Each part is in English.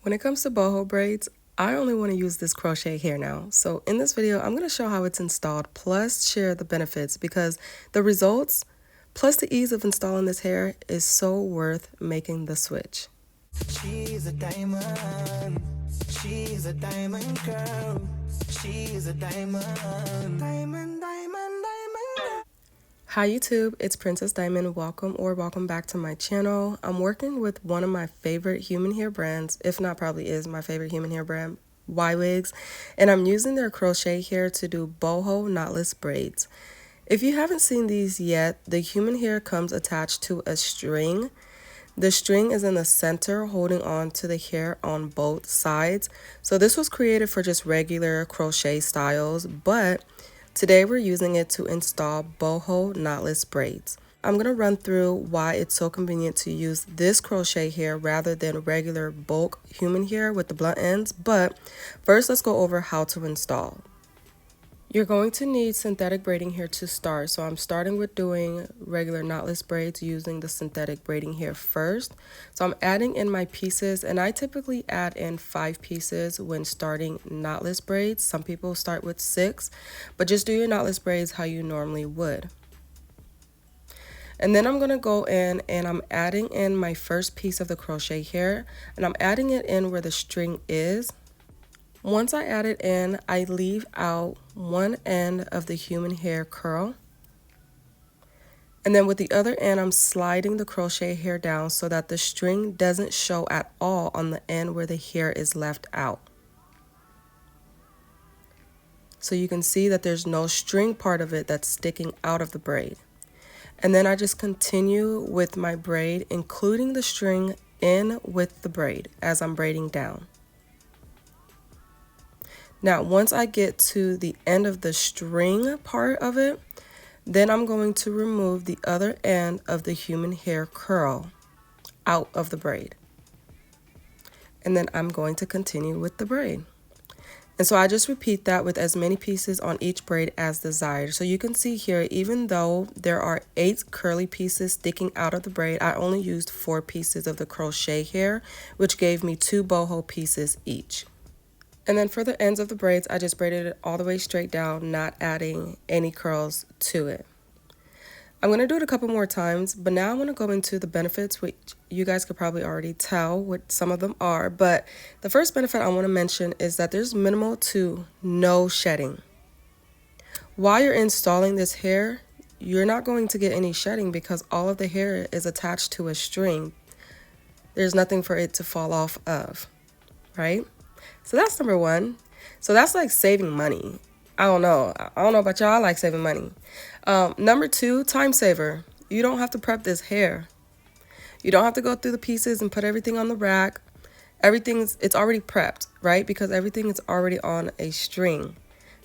When it comes to boho braids, I only want to use this crochet hair now. So in this video, I'm going to show how it's installed, plus share the benefits, because the results, plus the ease of installing this hair is so worth making the switch. She's a diamond. She's a diamond girl. She's a diamond. Diamond, diamond, diamond. Hi YouTube, it's Princess Diamond. Welcome back to my channel. I'm working with one of my favorite human hair brands, if not probably is my favorite human hair brand, Ywigs, and I'm using their crochet hair to do boho knotless braids. If you haven't seen these yet, the human hair comes attached to a string. The string is in the center, holding on to the hair on both sides. So this was created for just regular crochet styles, but today we're using it to install boho knotless braids. I'm going to run through why it's so convenient to use this crochet hair rather than regular bulk human hair with the blunt ends, but first let's go over how to install. You're going to need synthetic braiding hair to start, so I'm starting with doing regular knotless braids using the synthetic braiding hair first. So I'm adding in my pieces, and I typically add in 5 pieces when starting knotless braids. Some people start with 6, but just do your knotless braids how you normally would. And then I'm going to go in and I'm adding in my first piece of the crochet hair, and I'm adding it in where the string is. Once I add it in, I leave out one end of the human hair curl. And then with the other end, I'm sliding the crochet hair down so that the string doesn't show at all on the end where the hair is left out. So you can see that there's no string part of it that's sticking out of the braid. And then I just continue with my braid, including the string in with the braid as I'm braiding down. Now, once I get to the end of the string part of it, then I'm going to remove the other end of the human hair curl out of the braid. And then I'm going to continue with the braid. And so I just repeat that with as many pieces on each braid as desired. So you can see here, even though there are 8 curly pieces sticking out of the braid, I only used 4 pieces of the crochet hair, which gave me 2 boho pieces each. And then for the ends of the braids, I just braided it all the way straight down, not adding any curls to it. I'm going to do it a couple more times, but now I'm going to go into the benefits, which you guys could probably already tell what some of them are. But the first benefit I want to mention is that there's minimal to no shedding. While you're installing this hair, you're not going to get any shedding because all of the hair is attached to a string. There's nothing for it to fall off of, right? So that's number one. So that's like saving money. I don't know about y'all. I like saving money. Number 2, time saver. You don't have to prep this hair. You don't have to go through the pieces and put everything on the rack. It's already prepped, right? Because everything is already on a string.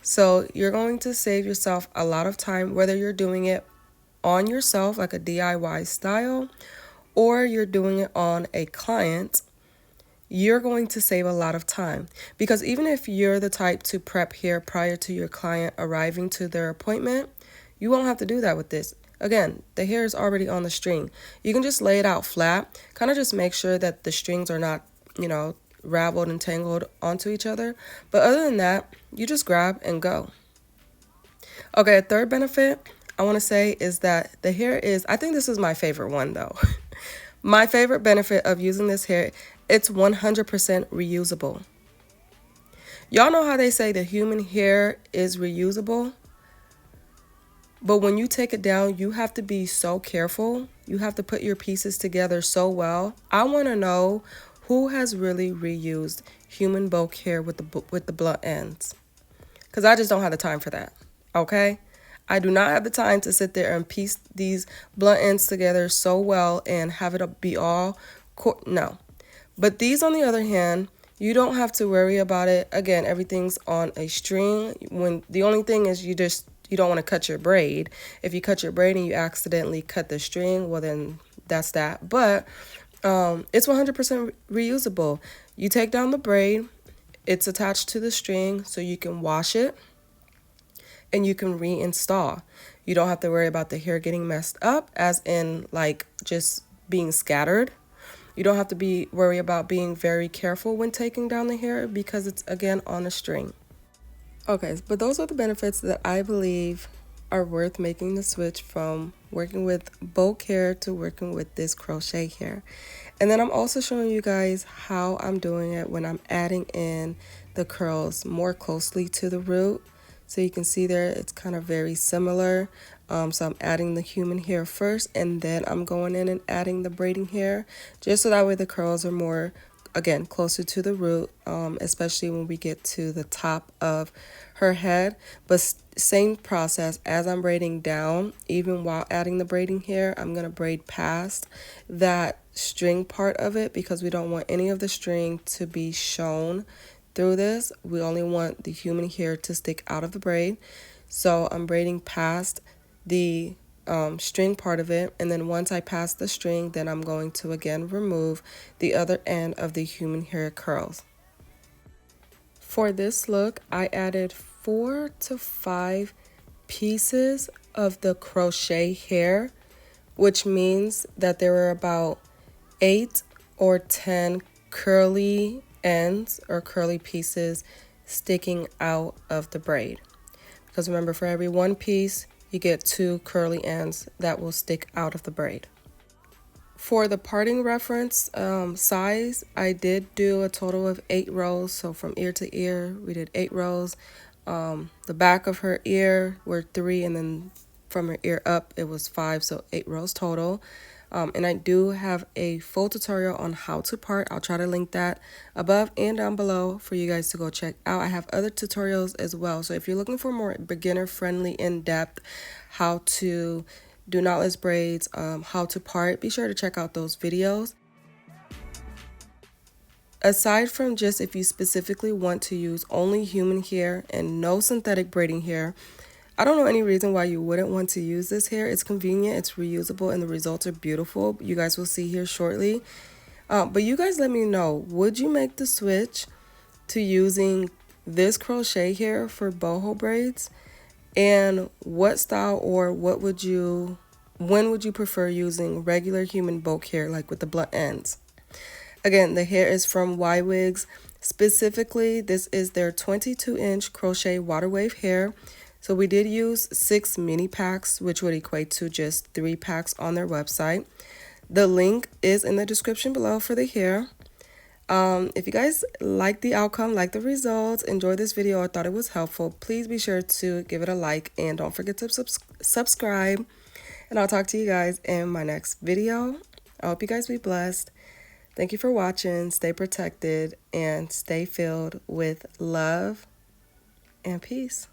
So you're going to save yourself a lot of time, whether you're doing it on yourself, like a DIY style, or you're doing it on a client. You're going to save a lot of time, because even if you're the type to prep hair prior to your client arriving to their appointment, you won't have to do that with this. Again, the hair is already on the string. You can just lay it out flat, kind of just make sure that the strings are not, raveled and tangled onto each other. But other than that, you just grab and go. Okay, a third benefit I want to say is that the hair is, I think this is my favorite one though. My favorite benefit of using this hair, it's 100% reusable. Y'all know how they say the human hair is reusable? But when you take it down, you have to be so careful. You have to put your pieces together so well. I want to know who has really reused human bulk hair with the blunt ends. Because I just don't have the time for that, okay? I do not have the time to sit there and piece these blunt ends together so well and have it be all, no. But these, on the other hand, you don't have to worry about it. Again, everything's on a string. When the only thing is you don't want to cut your braid. If you cut your braid and you accidentally cut the string, well then that's that. But it's 100% reusable. You take down the braid, it's attached to the string so you can wash it and you can reinstall. You don't have to worry about the hair getting messed up, as in like just being scattered. You don't have to worry about being very careful when taking down the hair because it's again on a string. Okay, but those are the benefits that I believe are worth making the switch from working with bow hair to working with this crochet hair. And then I'm also showing you guys how I'm doing it when I'm adding in the curls more closely to the root. So you can see there it's kind of very similar. So I'm adding the human hair first, and then I'm going in and adding the braiding hair, just so that way the curls are more, again, closer to the root, especially when we get to the top of her head. But same process as I'm braiding down, even while adding the braiding hair, I'm going to braid past that string part of it because we don't want any of the string to be shown through this. We only want the human hair to stick out of the braid. So I'm braiding past the string part of it, and then once I pass the string, then I'm going to again remove the other end of the human hair curls. For this look, I added 4 to 5 pieces of the crochet hair, which means that there were about 8 or 10 curly ends or curly pieces sticking out of the braid. Because remember, for every one piece, you get 2 curly ends that will stick out of the braid. For the parting reference size, I did do a total of 8 rows. So from ear to ear, we did 8 rows. The back of her ear were 3, and then from her ear up, it was 5, so 8 rows total. And I do have a full tutorial on how to part. I'll try to link that above and down below for you guys to go check out. I have other tutorials as well. So if you're looking for more beginner-friendly, in-depth, how to do knotless braids, how to part, be sure to check out those videos. Aside from just if you specifically want to use only human hair and no synthetic braiding hair, I don't know any reason why you wouldn't want to use this hair. It's convenient, it's reusable, and the results are beautiful. You guys will see here shortly. But you guys let me know, would you make the switch to using this crochet hair for boho braids? And what style or when would you prefer using regular human bow hair, like with the blunt ends? Again, the hair is from Ywigs. Specifically, this is their 22-inch crochet water wave hair. So we did use 6 mini packs, which would equate to just 3 packs on their website. The link is in the description below for the hair. If you guys like the outcome, like the results, enjoyed this video, or thought it was helpful, please be sure to give it a like and don't forget to subscribe. And I'll talk to you guys in my next video. I hope you guys be blessed. Thank you for watching. Stay protected and stay filled with love and peace.